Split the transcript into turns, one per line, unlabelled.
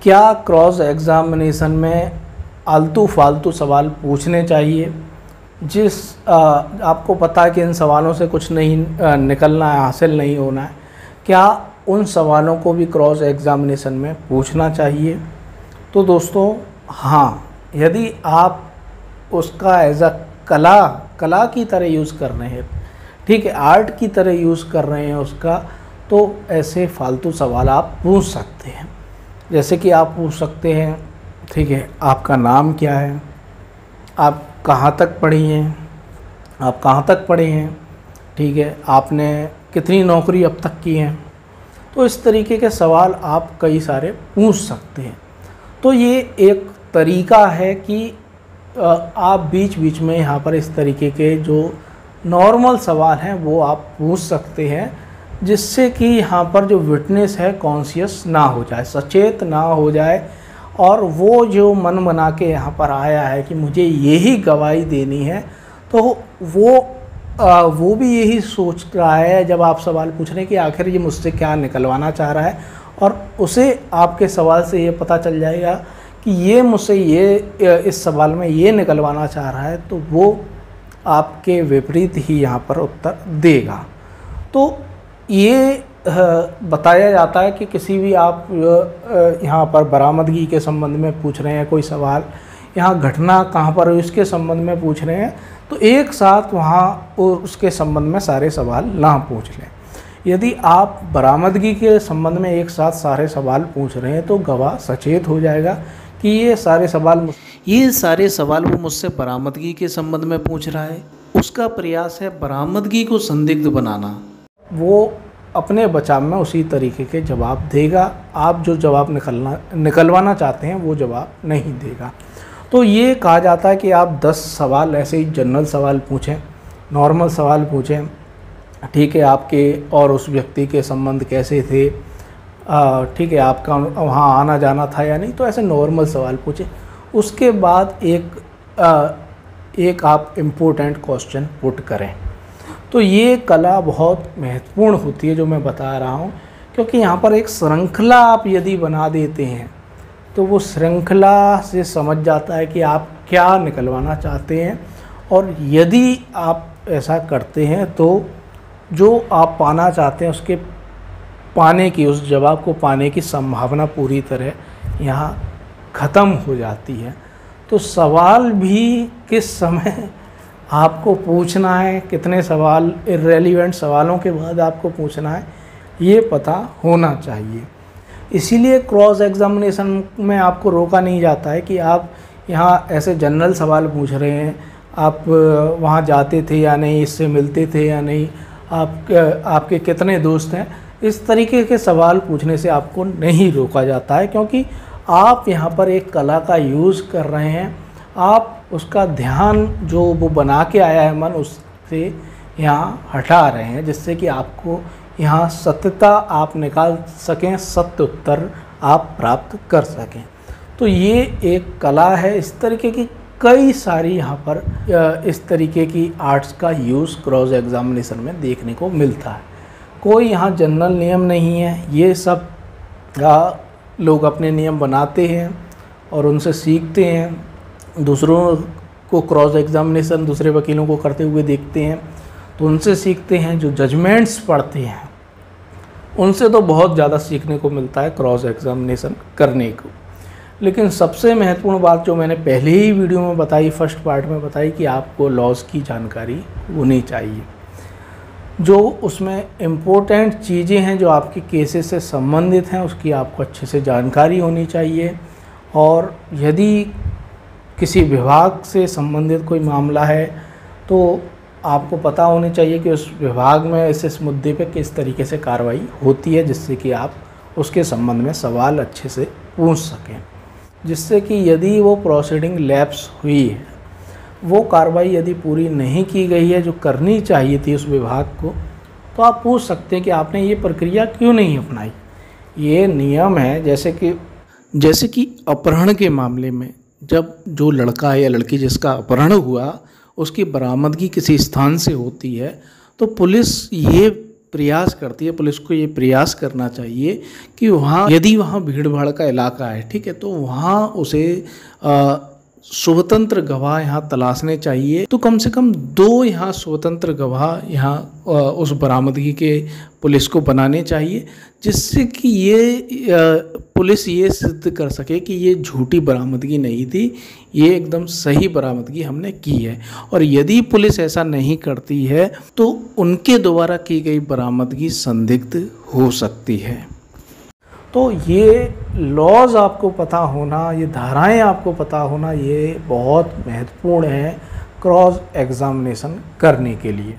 क्या cross examination में आलतू फालतू सवाल पूछने चाहिए? आपको पता है कि इन सवालों से कुछ नहीं निकलना है, हासिल नहीं होना है, क्या उन सवालों को भी क्रॉस एग्ज़ामिनेशन में पूछना चाहिए? तो दोस्तों हाँ, यदि आप उसका एज अ कला की तरह यूज़ कर रहे हैं, ठीक है, आर्ट की तरह यूज़ कर रहे हैं उसका, तो ऐसे फालतू सवाल आप पूछ सकते हैं। जैसे कि आप पूछ सकते हैं, ठीक है, आपका नाम क्या है, आप कहाँ तक पढ़ी हैं, ठीक है, आपने कितनी नौकरी अब तक की हैं। तो इस तरीके के सवाल आप कई सारे पूछ सकते हैं। तो ये एक तरीका है कि आप बीच बीच में यहाँ पर इस तरीके के जो नॉर्मल सवाल हैं वो आप पूछ सकते हैं, जिससे कि यहाँ पर जो विटनेस है कॉन्शियस ना हो जाए, सचेत ना हो जाए, और वो जो मन बना के यहाँ पर आया है कि मुझे यही गवाही देनी है, तो वो भी यही सोच रहा है जब आप सवाल पूछ रहे हैं कि आखिर ये मुझसे क्या निकलवाना चाह रहा है, और उसे आपके सवाल से ये पता चल जाएगा कि ये मुझसे इस सवाल में ये निकलवाना चाह रहा है, तो वो आपके विपरीत ही यहाँ पर उत्तर देगा। तो ये बताया जाता है कि किसी भी आप यहाँ पर बरामदगी के संबंध में पूछ रहे हैं कोई सवाल, यहाँ घटना कहाँ पर हुई इसके संबंध में पूछ रहे हैं, तो एक साथ वहाँ उसके संबंध में सारे सवाल ना पूछ लें। यदि आप बरामदगी के संबंध में एक साथ सारे सवाल पूछ रहे हैं तो गवाह सचेत हो जाएगा कि ये सारे सवाल वो मुझसे बरामदगी के संबंध में पूछ रहा है। उसका प्रयास है बरामदगी को संदिग्ध बनाना। वो अपने बचाव में उसी तरीके के जवाब देगा, आप जो जवाब निकलवाना चाहते हैं वो जवाब नहीं देगा। तो ये कहा जाता है कि आप 10 सवाल ऐसे ही जनरल सवाल पूछें, नॉर्मल सवाल पूछें, ठीक है, आपके और उस व्यक्ति के संबंध कैसे थे, ठीक है, आपका वहाँ आना जाना था या नहीं, तो ऐसे नॉर्मल सवाल पूछें। उसके बाद एक आप इम्पोर्टेंट क्वेश्चन पुट करें। तो ये कला बहुत महत्वपूर्ण होती है जो मैं बता रहा हूँ, क्योंकि यहाँ पर एक श्रृंखला आप यदि बना देते हैं तो वो श्रृंखला से समझ जाता है कि आप क्या निकलवाना चाहते हैं, और यदि आप ऐसा करते हैं तो जो आप पाना चाहते हैं उस जवाब को पाने की संभावना पूरी तरह यहाँ ख़त्म हो जाती है। तो सवाल भी किस समय आपको पूछना है, कितने सवाल इर्रेलेवेंट सवालों के बाद आपको पूछना है, ये पता होना चाहिए। इसीलिए क्रॉस एग्ज़ामिनेशन में आपको रोका नहीं जाता है कि आप यहाँ ऐसे जनरल सवाल पूछ रहे हैं, आप वहाँ जाते थे या नहीं, इससे मिलते थे या नहीं, आपके कितने दोस्त हैं, इस तरीके के सवाल पूछने से आपको नहीं रोका जाता है, क्योंकि आप यहाँ पर एक कला का यूज़ कर रहे हैं। आप उसका ध्यान जो वो बना के आया है मन, उससे यहाँ हटा रहे हैं, जिससे कि आपको यहाँ सत्यता आप निकाल सकें, सत्य उत्तर आप प्राप्त कर सकें। तो ये एक कला है। इस तरीके की कई सारी यहाँ पर इस तरीके की आर्ट्स का यूज़ क्रॉस एग्ज़ामिनेशन में देखने को मिलता है। कोई यहाँ जनरल नियम नहीं है, ये सब लोग अपने नियम बनाते हैं और उनसे सीखते हैं। दूसरों को क्रॉस एग्ज़ामिनेशन दूसरे वकीलों को करते हुए देखते हैं तो उनसे सीखते हैं। जो जजमेंट्स पढ़ते हैं उनसे तो बहुत ज़्यादा सीखने को मिलता है क्रॉस एग्ज़ामिनेशन करने को। लेकिन सबसे महत्वपूर्ण बात जो मैंने पहले ही वीडियो में बताई, फर्स्ट पार्ट में बताई, कि आपको लॉज की जानकारी होनी चाहिए। जो उसमें इम्पोर्टेंट चीज़ें हैं जो आपके केसेस से संबंधित हैं उसकी आपको अच्छे से जानकारी होनी चाहिए। और यदि किसी विभाग से संबंधित कोई मामला है तो आपको पता होनी चाहिए कि उस विभाग में इस मुद्दे पे किस तरीके से कार्रवाई होती है, जिससे कि आप उसके संबंध में सवाल अच्छे से पूछ सकें, जिससे कि यदि वो प्रोसीडिंग लैप्स हुई है, वो कार्रवाई यदि पूरी नहीं की गई है जो करनी चाहिए थी उस विभाग को, तो आप पूछ सकते हैं कि आपने ये प्रक्रिया क्यों नहीं अपनाई। ये नियम है। जैसे कि अपहरण के मामले में जब जो लड़का या लड़की जिसका अपहरण हुआ उसकी बरामदगी किसी स्थान से होती है तो पुलिस ये प्रयास करती है, पुलिस को ये प्रयास करना चाहिए कि वहाँ यदि वहाँ भीड़ भाड़ का इलाका है, ठीक है, तो वहाँ उसे स्वतंत्र गवाह यहाँ तलाशने चाहिए। तो कम से कम 2 यहाँ स्वतंत्र गवाह यहाँ उस बरामदगी के पुलिस को बनाने चाहिए, जिससे कि ये पुलिस ये सिद्ध कर सके कि ये झूठी बरामदगी नहीं थी, ये एकदम सही बरामदगी हमने की है। और यदि पुलिस ऐसा नहीं करती है तो उनके द्वारा की गई बरामदगी संदिग्ध हो सकती है। तो ये लॉज आपको पता होना, ये धाराएं आपको पता होना, ये बहुत महत्वपूर्ण है क्रॉस एग्जामिनेशन करने के लिए।